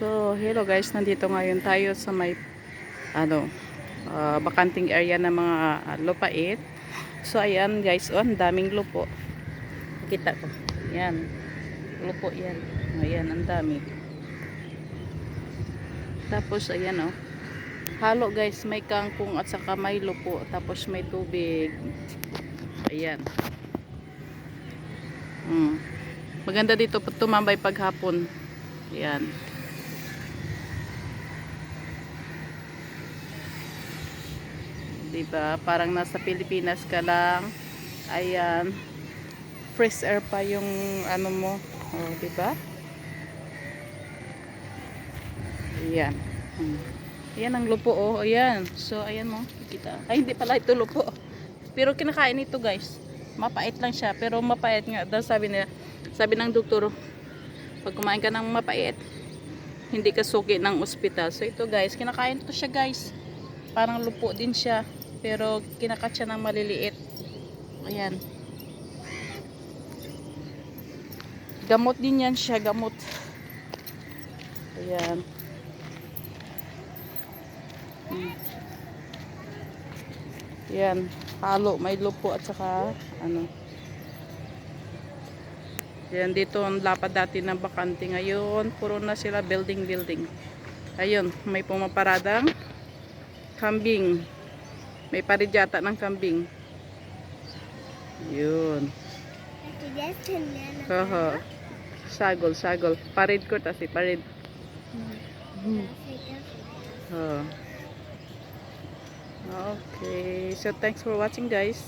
So, hello guys, nandito ngayon tayo sa may bakanting area ng mga lupait. So, ayan guys, ang daming lupo. Kita ko. Ayan. Lupo yan. Ayan, ang dami. Tapos, ayan halo guys, may kangkong at saka may lupo. Tapos may tubig. Ayan. Maganda dito tumambay paghapon. Ayan. Diba? Parang nasa Pilipinas ka lang. Ayan. Fresh air pa yung ano mo. Oh, diba? Ayan. Ayan ang lupo oh. Ayan. So, ayan mo. Kita. Ay, hindi pala ito lupo. Pero kinakain ito guys. Mapait lang siya. Pero mapait nga. Dahil sabi ng doktor, pag kumain ka ng mapait, hindi ka suki ng ospital. So, ito guys. Kinakain ito siya guys. Parang lupo din siya. Pero kinakat siya ng maliliit. Ayan. Gamot din yan siya. Gamot. Ayan. Ayan. Halo. May lupo at saka ano. Ayan. Dito ang lapad dati ng bakante. Ngayon, puro na sila building. Ayun. May pumaparadang kambing. May paridyata ng kambing. Yun. Haha. Sagol. Parid ko tasi parid. Okay. So thanks for watching guys.